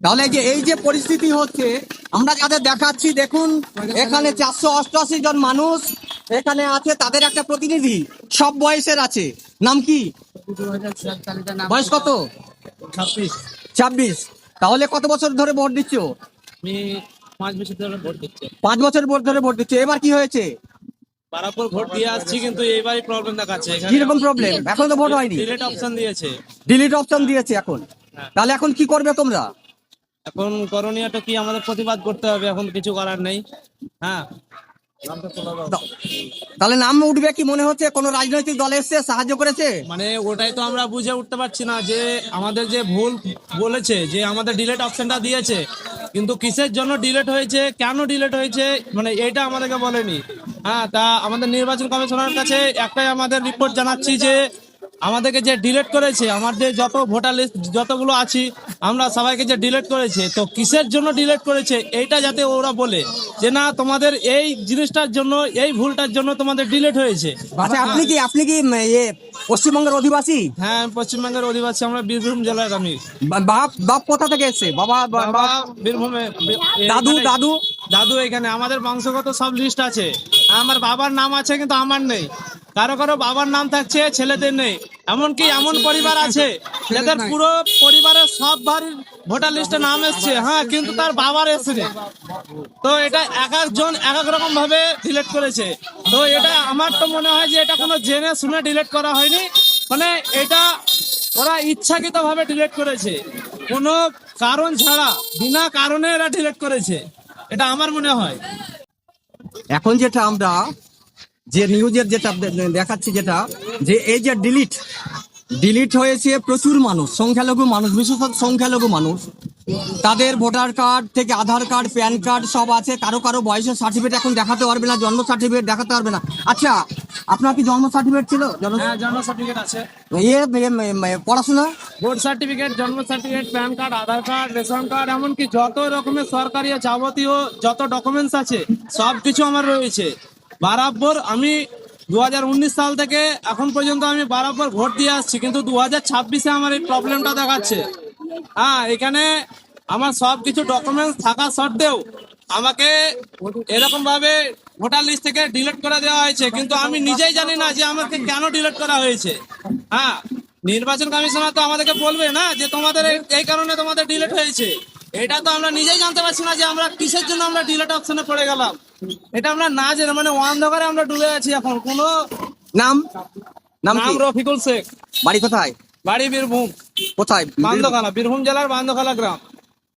তাহলে এই যে পরিস্থিতি হচ্ছে, আমরা যাদের দেখাচ্ছি দেখুন, এখানে 488 জন মানুষ এখানে আছে, তাদের একটা প্রতিনিধি সব বয়সের আছে। নাম কি? বয়স কত? 26। তাহলে কত বছর ধরে ভোট দিচ্ছ? আমি 5 বছর ধরে ভোট দিচ্ছি। 5 বছর ধরে ভোট দিচ্ছ। এবার কি হয়েছে? বারাপুর ভোট দিয়ে আসছি, কিন্তু এইবারই প্রবলেম দেখাচ্ছে। কিরকম প্রবলেম? এখন তো ভোট হয়নি। ডিলেট অপশন দিয়েছে। ডিলিট অপশন দিয়েছে এখন। তাহলে এখন কি করবে তোমরা? এখন করণীয়টা কি, আমাদের প্রতিবাদ করতে হবে, এখন কিছু করার নেই। হ্যাঁ, তাহলে নাম উঠবে কি মনে হচ্ছে? কোন রাজনৈতিক দল এসছে সাহায্য করেছে? মানে ওটাই তো আমরা বুঝে উঠতে পারছি না, যে আমাদের যে ভুল বলেছে, যে আমাদের ডিলেট অপশনটা দিয়েছে, কিন্তু কিসের জন্য ডিলেট হয়েছে, কেন ডিলেট হয়েছে, মানে এটা আমাদেরকে বলেনি। হ্যাঁ, তা আমাদের নির্বাচন কমিশনের কাছে একটাই আমাদের রিপোর্ট জানাচ্ছি, যে আমাদেরকে যে ডিলেট করেছে, আমাদের যত ভোটার লিস্ট যতগুলো আছি আমরা সবাইকে যে ডিলেট করেছে, তো কিসের জন্য ডিলেট করেছে এইটা যাতে ওরা বলে, যে না তোমাদের এই জিনিসটার জন্য, এই ভুলটার জন্য তোমাদের ডিলেট হয়েছে। আচ্ছা, আপনি কি পশ্চিমবঙ্গের অধিবাসী? হ্যাঁ, আমি পশ্চিমবঙ্গের অধিবাসী, আমরা বীরভূম জেলার। আমি বাপ বাপ কোথা থেকে এসছে? বাবা বাবা বীরভূমে, দাদু এখানে- দাদু দাদু এখানে। আমাদের বংশগত সব লিস্ট আছে, আমার বাবার নাম আছে কিন্তু আমার নেই, কারো কারো বাবার নাম থাকছে, ছেলেদের নেই। এমনকি এমন পরিবার আছে যাদের পুরো পরিবারের সব বাড়ির ভোটার লিস্টে নাম এসছে, হ্যাঁ, কিন্তু তার বাবার এসছে। তো এটা এক একজন এক এক রকম ভাবে ডিলেট করেছে। তো এটা আমার তো মনে হয় যে এটা কোনো জেনে শুনে ডিলেট করা হয়নি, মানে এটা ওরা ইচ্ছাকৃত ভাবে ডিলেট করেছে, কোনো কারণ ছাড়া, বিনা কারণে এরা ডিলেট করেছে, এটা আমার মনে হয়। এখন যেটা আমরা যে নিউজের যেটা দেখাচ্ছি, যেটা যে এই যে ডিলিট হয়েছে প্রচুর মানুষ, সংখ্যালঘু মানুষ, বিশেষত সংখ্যালঘু মানুষ, তাদের ভোটার কার্ড থেকে আধার কার্ড, প্যান কার্ড সব আছে। কারো কারো বয়সের সার্টিফিকেট এখন দেখাতে পারবে না, জন্ম সার্টিফিকেট দেখাতে পারবে না। আচ্ছা, আপনার কি জন্ম সার্টিফিকেট ছিল? হ্যাঁ, জন্ম সার্টিফিকেট আছে, পড়াশোনা, ভোট সার্টিফিকেট, জন্ম সার্টিফিকেট, প্যান কার্ড, আধার কার্ড, রেশন কার্ড, এমনকি যত রকমের সরকারি যাবতীয় যত ডকুমেন্টস আছে সব কিছু আমার রয়েছে। বরাবর আমি 2019 সাল থেকে এখন পর্যন্ত আমি বরাবর ভোট দিয়ে আসছি, কিন্তু 2026-এ আমার এই প্রবলেমটা দেখাচ্ছে। হ্যাঁ, এখানে আমার সব কিছু ডকুমেন্টস থাকা সত্ত্বেও আমাকে এরকম ভাবে ভোটার লিস্ট থেকে ডিলিট করে দেওয়া হয়েছে, কিন্তু আমি নিজেই জানি না যে আমাকে কেন ডিলিট করা হয়েছে। হ্যাঁ, নির্বাচন কমিশনার তো আমাদেরকে বলবে না যে তোমাদের এই কারণে তোমাদের ডিলিট হয়েছে। এটা তো আমরা নিজেই জানতে পারছি না যে আমরা কিসের জন্য আমরা ডিলিট অপশনে পড়ে গেলাম। এটা আমরা না জেনে, মানে অন্ধকারে আমরা ডুবে আছি এখন। কোনো নাম নাম নাম কি? রফিকুল শেখ, বাড়ি কোথায়? বাড়ি বীরভূম, কোথায়? বান্দখালা, বীরভূম জেলার বান্দখালা গ্রাম।